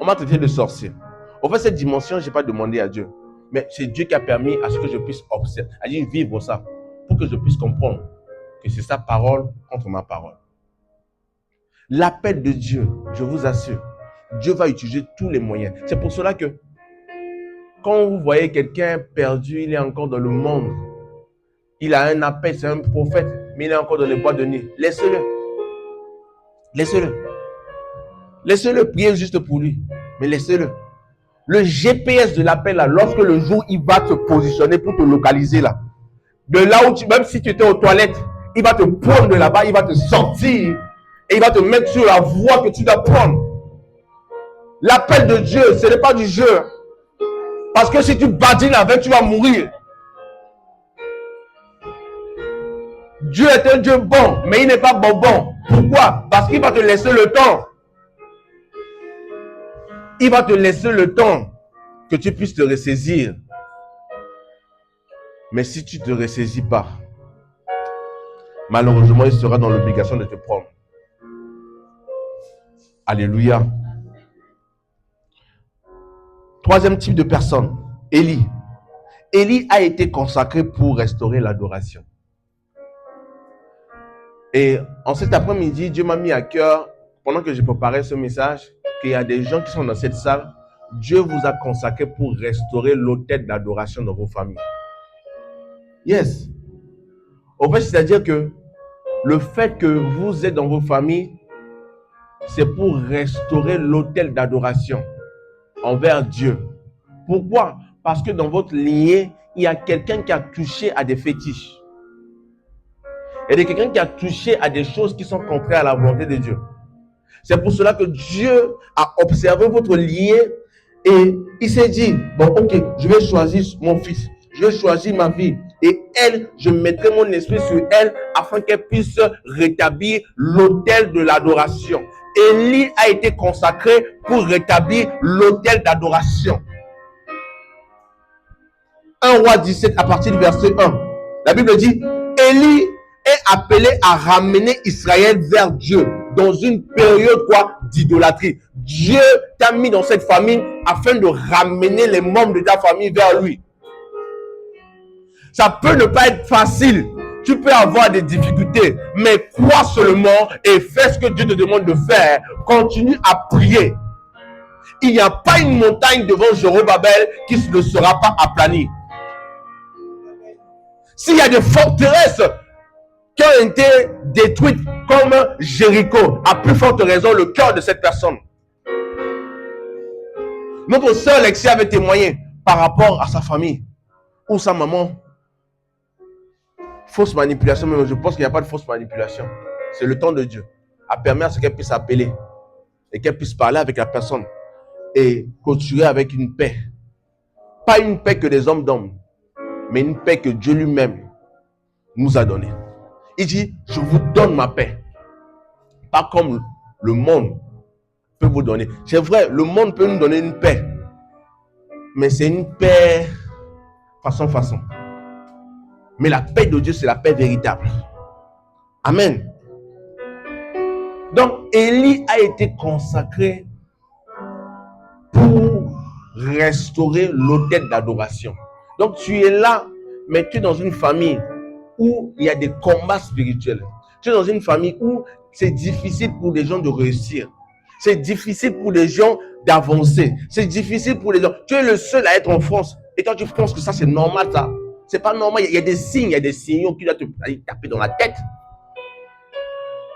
On m'a traité de sorcier. En fait, cette dimension, je n'ai pas demandé à Dieu. Mais c'est Dieu qui a permis à ce que je puisse observer, à dire vivre ça, pour que je puisse comprendre que c'est sa parole contre ma parole. L'appel de Dieu, je vous assure, Dieu va utiliser tous les moyens. C'est pour cela que quand vous voyez quelqu'un perdu, il est encore dans le monde, il a un appel, c'est un prophète, mais il est encore dans les bois de nuit. Laissez-le. Laissez-le. Laissez-le prier juste pour lui. Mais laissez-le. Le GPS de l'appel, là, lorsque le jour, il va te positionner pour te localiser là. De là où même si tu étais aux toilettes, il va te prendre de là-bas, il va te sortir et il va te mettre sur la voie que tu dois prendre. L'appel de Dieu, ce n'est pas du jeu. Parce que si tu badines avec, tu vas mourir. Dieu est un Dieu bon, mais il n'est pas bon. Pourquoi? Parce qu'il va te laisser le temps. Il va te laisser le temps que tu puisses te ressaisir. Mais si tu ne te ressaisis pas, malheureusement, il sera dans l'obligation de te prendre. Alléluia. Troisième type de personne, Élie. Élie a été consacré pour restaurer l'adoration. Et en cet après-midi, Dieu m'a mis à cœur, pendant que je préparais ce message, qu'il y a des gens qui sont dans cette salle. Dieu vous a consacré pour restaurer l'autel d'adoration dans vos familles. Yes. En fait, c'est-à-dire que le fait que vous êtes dans vos familles, c'est pour restaurer l'autel d'adoration envers Dieu. Pourquoi? Parce que dans votre lignée, il y a quelqu'un qui a touché à des fétiches. Il y a quelqu'un qui a touché à des choses qui sont contraires à la volonté de Dieu. C'est pour cela que Dieu a observé votre lignée et il s'est dit, bon, ok, je vais choisir mon fils, je vais choisir ma fille. Et elle, je mettrai mon esprit sur elle afin qu'elle puisse rétablir l'autel de l'adoration. Élie a été consacré pour rétablir l'autel d'adoration. 1 Roi 17 à partir du verset 1. La Bible dit, Élie est appelé à ramener Israël vers Dieu dans une période d'idolâtrie. Dieu t'a mis dans cette famille afin de ramener les membres de ta famille vers lui. Ça peut ne pas être facile. Tu peux avoir des difficultés, mais crois seulement et fais ce que Dieu te demande de faire. Continue à prier. Il n'y a pas une montagne devant Zorobabel qui ne sera pas aplanie. S'il y a des forteresses qui ont été détruites comme Jéricho, à plus forte raison le cœur de cette personne. Notre sœur Lexi avait témoigné par rapport à sa famille ou sa maman. Fausse manipulation, mais je pense qu'il n'y a pas de fausse manipulation. C'est le temps de Dieu. A permis à ce qu'elle puisse appeler et qu'elle puisse parler avec la personne et clôturer avec une paix. Pas une paix que des hommes donnent, mais une paix que Dieu lui-même nous a donnée. Il dit, je vous donne ma paix. Pas comme le monde peut vous donner. C'est vrai, le monde peut nous donner une paix. Mais c'est une paix façon. Mais la paix de Dieu, c'est la paix véritable. Amen. Donc, Élie a été consacré pour restaurer l'autel d'adoration. Donc, tu es là, mais tu es dans une famille où il y a des combats spirituels. Tu es dans une famille où c'est difficile pour les gens de réussir. C'est difficile pour les gens d'avancer. C'est difficile pour les gens. Tu es le seul à être en France. Et toi, tu penses que ça, c'est normal, ça. C'est pas normal. Il y a des signes, il y a des signaux qui doivent te taper dans la tête.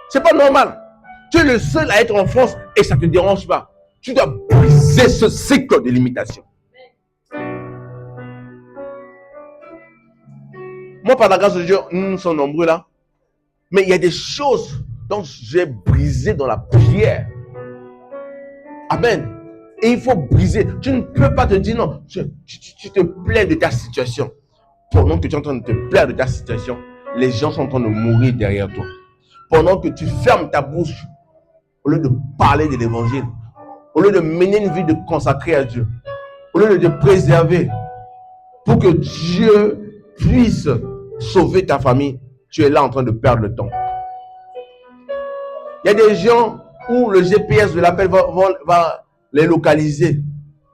C'est pas normal. Tu es le seul à être en France et ça ne te dérange pas. Tu dois briser ce cycle de limitation. Moi, par la grâce de Dieu, nous sommes nombreux là. Mais il y a des choses dont j'ai brisé dans la prière. Amen. Et il faut briser. Tu ne peux pas te dire non. Tu te plains de ta situation. Pendant que tu es en train de te plaindre de ta situation, les gens sont en train de mourir derrière toi. Pendant que tu fermes ta bouche, au lieu de parler de l'évangile, au lieu de mener une vie de consacrée à Dieu, au lieu de te préserver pour que Dieu puisse sauver ta famille, tu es là en train de perdre le temps. Il y a des gens où le GPS de l'appel va les localiser.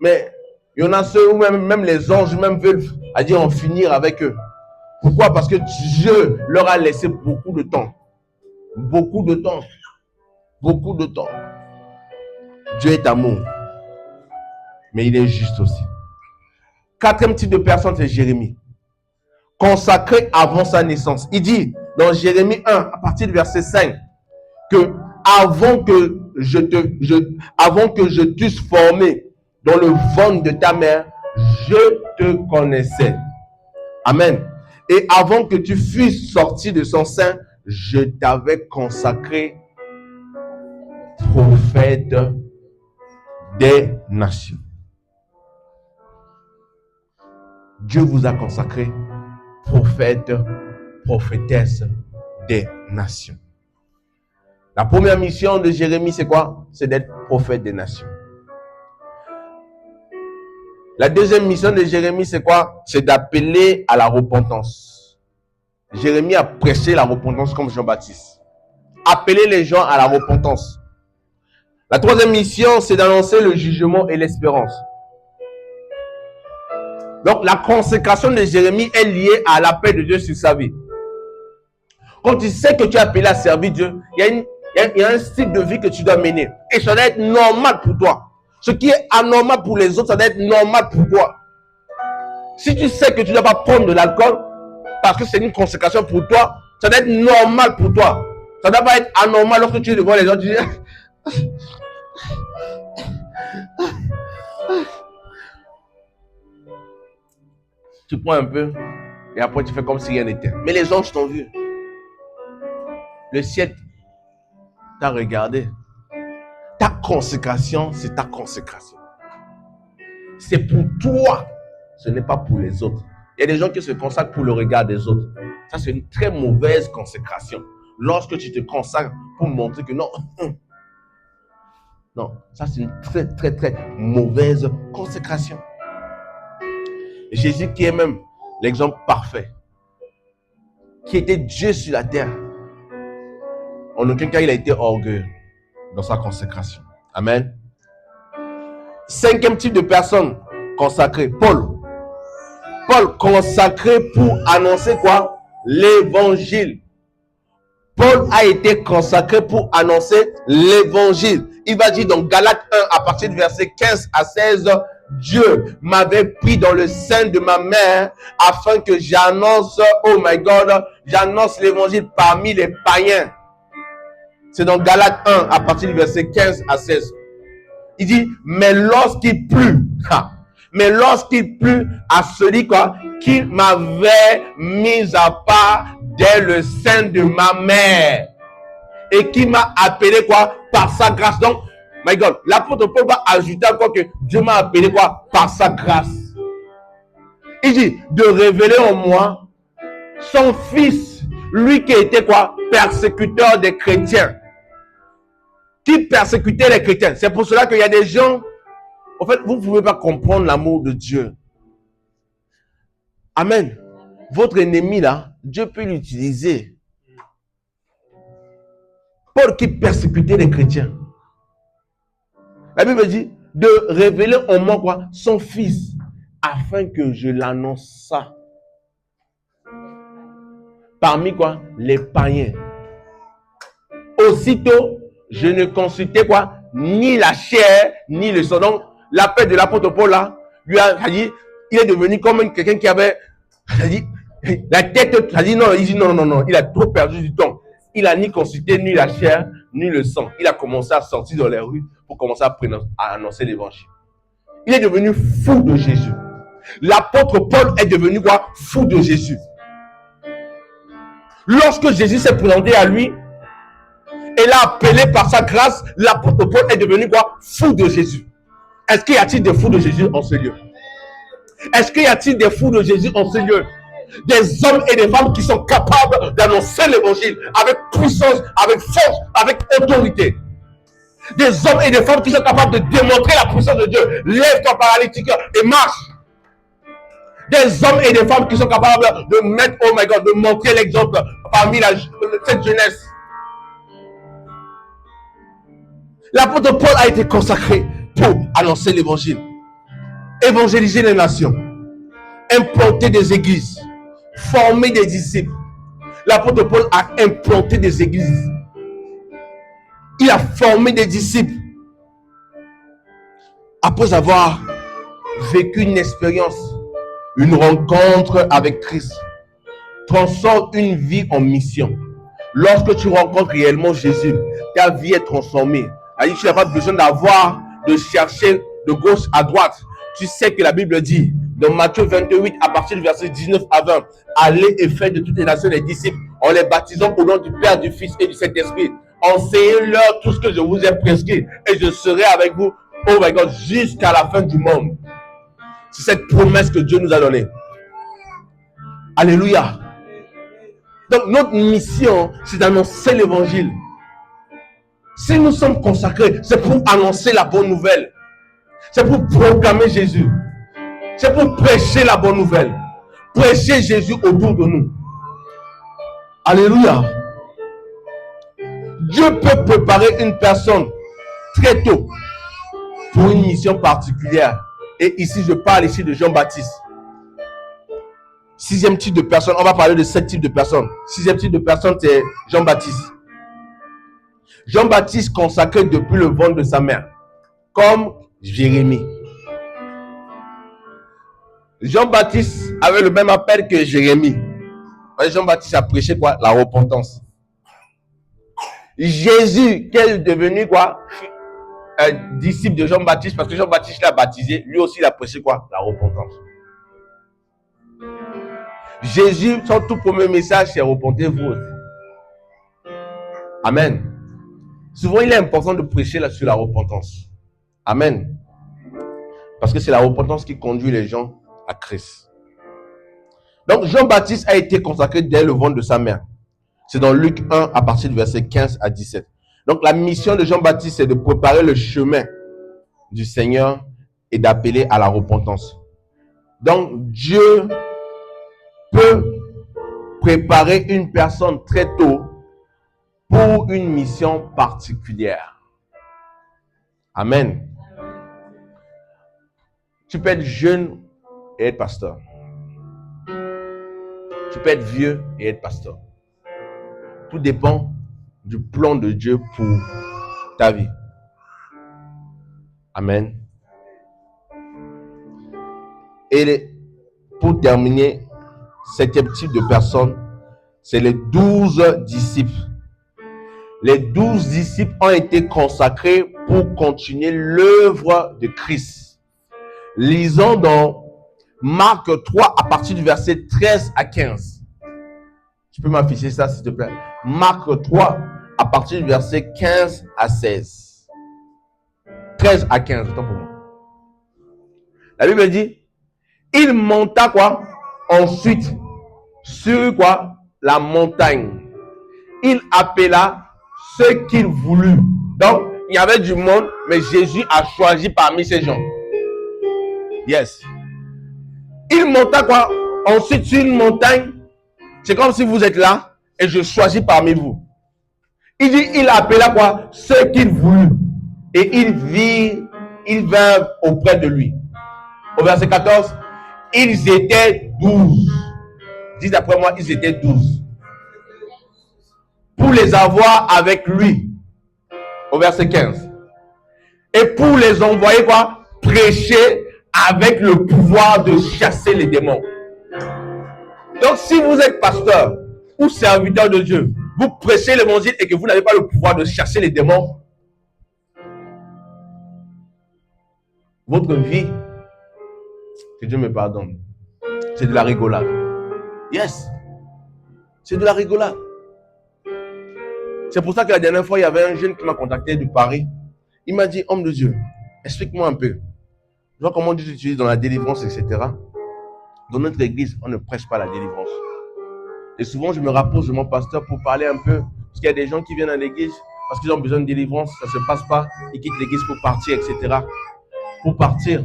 Mais il y en a ceux où même les anges même veulent en finir avec eux. Pourquoi? Parce que Dieu leur a laissé beaucoup de temps. Beaucoup de temps. Beaucoup de temps. Dieu est amour. Mais il est juste aussi. Quatrième type de personne, c'est Jérémie. Consacré avant sa naissance. Il dit dans Jérémie 1, à partir du verset 5, que avant que je t'eusse formé dans le ventre de ta mère, je te connaissais. Amen. Et avant que tu fusses sorti de son sein, je t'avais consacré prophète des nations. Dieu vous a consacré prophète, prophétesse des nations. La première mission de Jérémie, c'est quoi? C'est d'être prophète des nations. La deuxième mission de Jérémie, c'est quoi? C'est d'appeler à la repentance. Jérémie a prêché la repentance comme Jean-Baptiste. Appeler les gens à la repentance. La troisième mission, c'est d'annoncer le jugement et l'espérance. Donc, la consécration de Jérémie est liée à l'appel de Dieu sur sa vie. Quand tu sais que tu es appelé à servir Dieu, il y a un style de vie que tu dois mener. Et ça doit être normal pour toi. Ce qui est anormal pour les autres, ça doit être normal pour toi. Si tu sais que tu ne dois pas prendre de l'alcool, parce que c'est une consécration pour toi, ça doit être normal pour toi. Ça ne doit pas être anormal lorsque tu es devant les gens, tu dis... Tu prends un peu et après tu fais comme si rien n'était. Mais les anges t'ont vu. Le ciel t'a regardé. Ta consécration, c'est ta consécration. C'est pour toi. Ce n'est pas pour les autres. Il y a des gens qui se consacrent pour le regard des autres. Ça, c'est une très mauvaise consécration. Lorsque tu te consacres pour montrer que non. Non, ça, c'est une très, très, très mauvaise consécration. Jésus qui est même l'exemple parfait, qui était Dieu sur la terre, en aucun cas il a été orgueilleux dans sa consécration. Amen. Cinquième type de personne consacrée, Paul. Paul consacré pour annoncer quoi? L'évangile. Paul a été consacré pour annoncer l'évangile. Il va dire dans Galates 1 à partir du verset 15 à 16, Dieu m'avait pris dans le sein de ma mère afin que j'annonce, oh my God, j'annonce l'évangile parmi les païens. C'est dans Galates 1 à partir du verset 15 à 16. Il dit, mais lorsqu'il plut à celui quoi, qui m'avait mis à part dès le sein de ma mère et qui m'a appelé quoi, par sa grâce. Donc, my God, l'apôtre Paul va ajouter encore que Dieu m'a appelé quoi, par sa grâce. Il dit, de révéler en moi son fils, lui qui était quoi, persécuteur des chrétiens. Qui persécutait les chrétiens. C'est pour cela qu'il y a des gens, en fait, vous ne pouvez pas comprendre l'amour de Dieu. Amen. Votre ennemi là, Dieu peut l'utiliser. Paul qui persécutait les chrétiens. La Bible dit de révéler en moi quoi, son fils, afin que je l'annonce ça. Parmi quoi, les païens. Aussitôt, je ne consultais quoi, ni la chair, ni le sang. Donc, l'appel de l'apôtre Paul là, lui a dit, il est devenu comme quelqu'un qui avait, dit, la tête, il dit non, il a trop perdu du temps. Il a ni consulté ni la chair, ni le sang. Il a commencé à sortir dans les rues pour commencer à annoncer l'évangile. Il est devenu fou de Jésus. L'apôtre Paul est devenu quoi, fou de Jésus. Lorsque Jésus s'est présenté à lui, et l'a appelé par sa grâce, l'apôtre Paul est devenu quoi? Fou de Jésus. Est-ce qu'il y a-t-il des fous de Jésus en ce lieu? Est-ce qu'il y a-t-il des fous de Jésus en ce lieu? Des hommes et des femmes qui sont capables d'annoncer l'évangile avec puissance, avec force, avec autorité. Des hommes et des femmes qui sont capables de démontrer la puissance de Dieu. Lève-toi paralytique et marche. Des hommes et des femmes qui sont capables de mettre, oh my God, de montrer l'exemple parmi cette jeunesse. L'apôtre Paul a été consacré pour annoncer l'évangile, évangéliser les nations, implanter des églises, former des disciples. L'apôtre Paul a implanté des églises. Il a formé des disciples. Après avoir vécu une expérience, une rencontre avec Christ, transforme une vie en mission. Lorsque tu rencontres réellement Jésus, ta vie est transformée. Tu n'as pas besoin de chercher de gauche à droite. Tu sais que la Bible dit, dans Matthieu 28, à partir du verset 19 à 20, allez et faites de toutes les nations les disciples, en les baptisant au nom du Père, du Fils et du Saint-Esprit. Enseignez-leur tout ce que je vous ai prescrit, et je serai avec vous, oh my God, jusqu'à la fin du monde. C'est cette promesse que Dieu nous a donnée. Alléluia. Donc notre mission, c'est d'annoncer l'évangile. Si nous sommes consacrés, c'est pour annoncer la bonne nouvelle. C'est pour proclamer Jésus. C'est pour prêcher la bonne nouvelle. Prêcher Jésus autour de nous. Alléluia. Dieu peut préparer une personne très tôt pour une mission particulière. Et ici, je parle ici de Jean-Baptiste. Sixième type de personne, on va parler de 7 types de personnes. Sixième type de personne, c'est Jean-Baptiste. Jean-Baptiste consacré depuis le ventre de sa mère, comme Jérémie. Jean-Baptiste avait le même appel que Jérémie. Jean-Baptiste a prêché quoi? La repentance. Jésus, qui est devenu quoi? Un disciple de Jean-Baptiste, parce que Jean-Baptiste l'a baptisé, lui aussi il a prêché quoi? La repentance. Jésus, son tout premier message, c'est repentez-vous. Amen. Souvent, il est important de prêcher sur la repentance. Amen. Parce que c'est la repentance qui conduit les gens à Christ. Donc, Jean-Baptiste a été consacré dès le ventre de sa mère. C'est dans Luc 1, à partir du verset 15 à 17. Donc, la mission de Jean-Baptiste, c'est de préparer le chemin du Seigneur et d'appeler à la repentance. Donc, Dieu peut préparer une personne très tôt pour une mission particulière. Amen. Tu peux être jeune et être pasteur. Tu peux être vieux et être pasteur. Tout dépend du plan de Dieu pour ta vie. Amen. Et pour terminer, 7e type de personne, c'est les 12 disciples. Les 12 disciples ont été consacrés pour continuer l'œuvre de Christ. Lisons dans Marc 3 à partir du verset 13 à 15. Tu peux m'afficher ça s'il te plaît. Marc 3 à partir du verset 15 à 16. 13 à 15, attends pour moi. La Bible dit, il monta quoi? Ensuite, sur quoi? La montagne. Il appela ceux qu'il voulut. Donc, il y avait du monde, mais Jésus a choisi parmi ces gens. Yes. Il monta quoi? Ensuite, sur une montagne. C'est comme si vous êtes là et je choisis parmi vous. Il dit, il appela quoi? Ceux qu'il voulut. Et il vint auprès de lui. Au verset 14, ils étaient 12. Dites après moi, ils étaient 12. Pour les avoir avec lui. Au verset 15. Et pour les envoyer quoi? Prêcher avec le pouvoir de chasser les démons. Donc si vous êtes pasteur ou serviteur de Dieu, vous prêchez l'évangile et que vous n'avez pas le pouvoir de chasser les démons, votre vie, que Dieu me pardonne, c'est de la rigolade. Yes, c'est de la rigolade. C'est pour ça que la dernière fois, il y avait un jeune qui m'a contacté de Paris. Il m'a dit, homme de Dieu, explique-moi un peu. Je vois comment Dieu t'utilise dans la délivrance, etc. Dans notre église, on ne prêche pas la délivrance. Et souvent, je me rapproche de mon pasteur pour parler un peu. Parce qu'il y a des gens qui viennent à l'église parce qu'ils ont besoin de délivrance. Ça ne se passe pas. Ils quittent l'église pour partir, etc. Pour partir.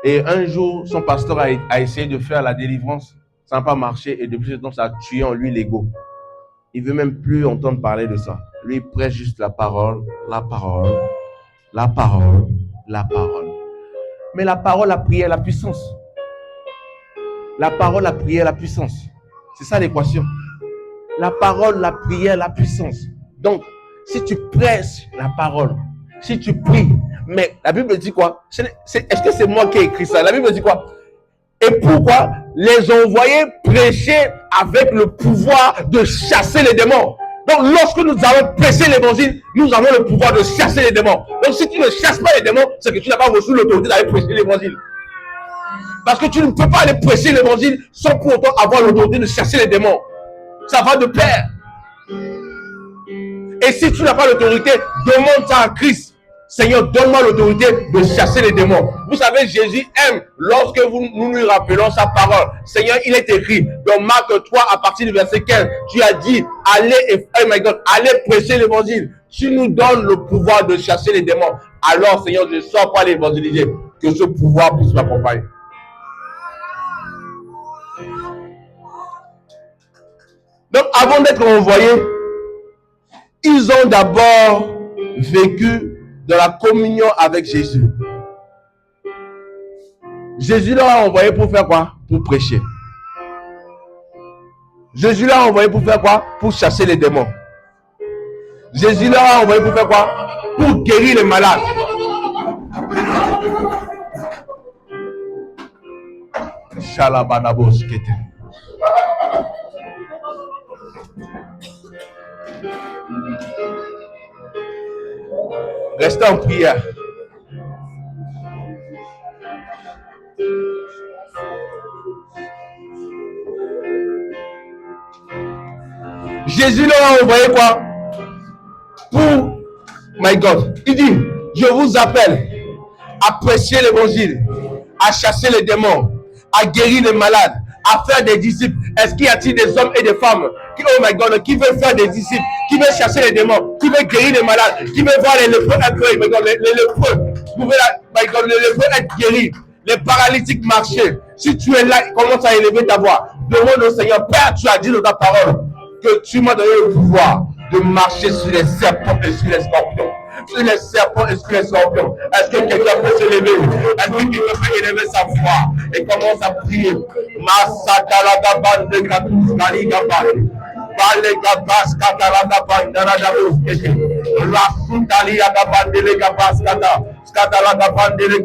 Et un jour, son pasteur a essayé de faire la délivrance. Ça n'a pas marché. Et depuis ce temps, ça a tué en lui l'ego. Il ne veut même plus entendre parler de ça. Lui, il prêche juste la parole, la parole, la parole, la parole. Mais la parole, la prière, la puissance. La parole, la prière, la puissance. C'est ça l'équation. La parole, la prière, la puissance. Donc, si tu prêches la parole, si tu pries, mais la Bible dit quoi? Est-ce que c'est moi qui ai écrit ça? La Bible dit quoi? Et pourquoi les envoyer prêcher avec le pouvoir de chasser les démons? Donc, lorsque nous avons prêché l'évangile, nous avons le pouvoir de chasser les démons. Donc, si tu ne chasses pas les démons, c'est que tu n'as pas reçu l'autorité d'aller prêcher l'évangile. Parce que tu ne peux pas aller prêcher l'évangile sans pour autant avoir l'autorité de chasser les démons. Ça va de pair. Et si tu n'as pas l'autorité, demande ça à Christ. Seigneur, donne-moi l'autorité de chasser les démons. Vous savez, Jésus aime lorsque nous lui rappelons sa parole. Seigneur, il est écrit dans Marc 3 à partir du verset 15. Tu as dit, allez, oh my God, allez prêcher l'évangile. Tu nous donnes le pouvoir de chasser les démons. Alors, Seigneur, je ne sors pas l'évangéliser. Que ce pouvoir puisse m'accompagner. Donc, avant d'être envoyés, ils ont d'abord vécu dans la communion avec Jésus. Jésus leur a envoyé pour faire quoi? Pour prêcher. Jésus leur a envoyé pour faire quoi? Pour chasser les démons. Jésus leur a envoyé pour faire quoi? Pour guérir les malades. Restez en prière. Jésus leur a envoyé quoi? Pour, my God, il dit, je vous appelle à prêcher l'évangile, à chasser les démons, à guérir les malades, à faire des disciples. Est-ce qu'il y a-t-il des hommes et des femmes qui, oh my God, qui veulent faire des disciples, qui veulent chasser les démons, qui veulent guérir les malades, qui veulent voir les lépreux être, my God, les lépreux, my God, les lépreux être guéris, les paralytiques marcher. Si tu es là, commence à élever ta voix. Demande au Seigneur, Père, tu as dit dans ta parole que tu m'as donné le pouvoir de marcher sur les serpents et sur les scorpions. sur les serpents et sur les scorpions. Est-ce que quelqu'un peut se lever? Est-ce que quelqu'un peut élever sa foi et commence à prier? Masatala de Katus Kaligabari. Balegabas Katalagabanda Radabus Kete. Rasutalia Gabandele Gabas Kata. Skatalagabandele